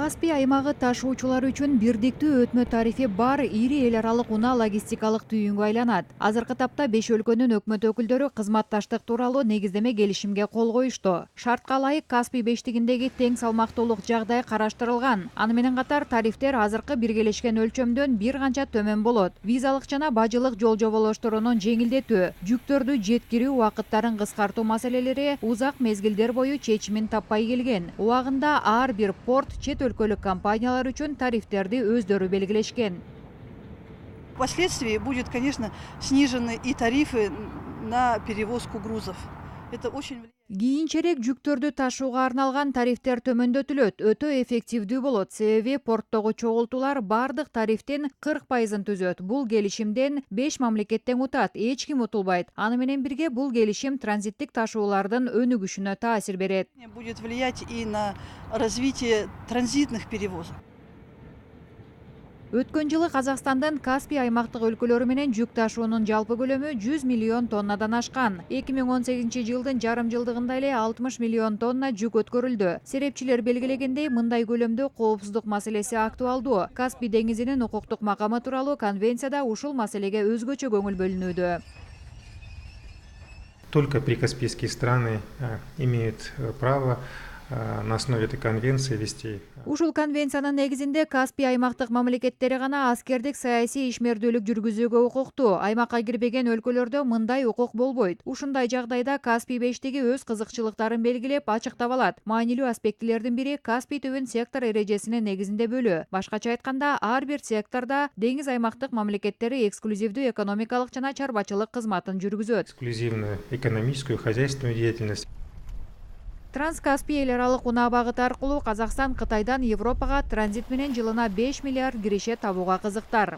Каспий аймагы ташуучулар үчүн бирдиктүү өтмө тарифи бар ири эл аралык унаа логистикалык түйүнгө айланат. Азыркы тапта 5 өлкөнүн өкмөт өкүлдөрү кызматташтык тууралуу негиздеме келишимге кол коюшту. Шартка ылайык Каспий бештигиндеги тең салмактуулук жагдай караштырылган. Аны менен катар тарифтер азыркы биргелешкен өлчөмдөн бир канча төмөн болот. Визалык жана бажылык жол жоболошторунун жеңилдетүү, жүктөрдү жеткирүү убакыттарын кыскартуу маселелери узак мезгилдер бою чечимин таппай келген. Убагында ар бир порт чет өлкөлүк компаниялар үчүн тарифтерди өздөрү белгилешкен. Впоследствии будет, конечно, снижены и тарифы на перевозку грузов. Это очень Кийинчерээк жүктөрдү ташууга арналган тарифтер төмөндөтүлөт, өтө эффективдүү болот. Себеби порттогу чогултуулар бардык тарифтин 40%-ын түзөт. Бул келишимден 5 мамлекет тең утат, эч ким утулбайт. Аны менен бирге бул келишим транзиттик ташуулардын өнүгүшүнө таасир берет. Будет влиять и на развитие транзитных перевозок. Өткөн жылы Казакстандын Каспий аймактык өлкөлөрү менен жүк ташуунун жалпы көлөмү 100 миллион тоннадан ашкан. 2018-жылдын жарым жылдыгында эле 60 миллион тонна жүк өткөрүлдү. Серепчилер белгилегендей, мындай көлөмдө коопсуздук маселеси актуалдуу. Каспий деңизинин укуктук макамы тууралуу конвенцияда ушул маселеге өзгөчө көңүл бөлүнүүдө. Только прикаспийские страны имеют право на основе этой конвенции вести. Ушул конвенциянын негизинде Каспий аймактык мамлекеттери гана аскердик саясий ишмердүүлүк жүргүзүүгө укуктуу. Аймакка кирбеген өлкөлөрдө мындай укук болбойт. Ушундай жагдайда Каспий бештиги өз кызыкчылыктарын белгилеп ачыктап алат. Маанилүү аспектилердин бири Каспий түбүн сектор эрежесинин негизинде бөлүү. Башкача айтканда, ар бир секторда деңиз аймактык мамлекеттери эксклюзивдүү экономикалык жана чарбачылык кызматын жүргүзөт. Эксклюзивную экономическую, хозяйственную деятельность. Транскаспий эл аралык унаа багыты аркылуу Казакстан Кытайдан Европага транзит менен жылына 5 миллиард киреше табууга кызыктар.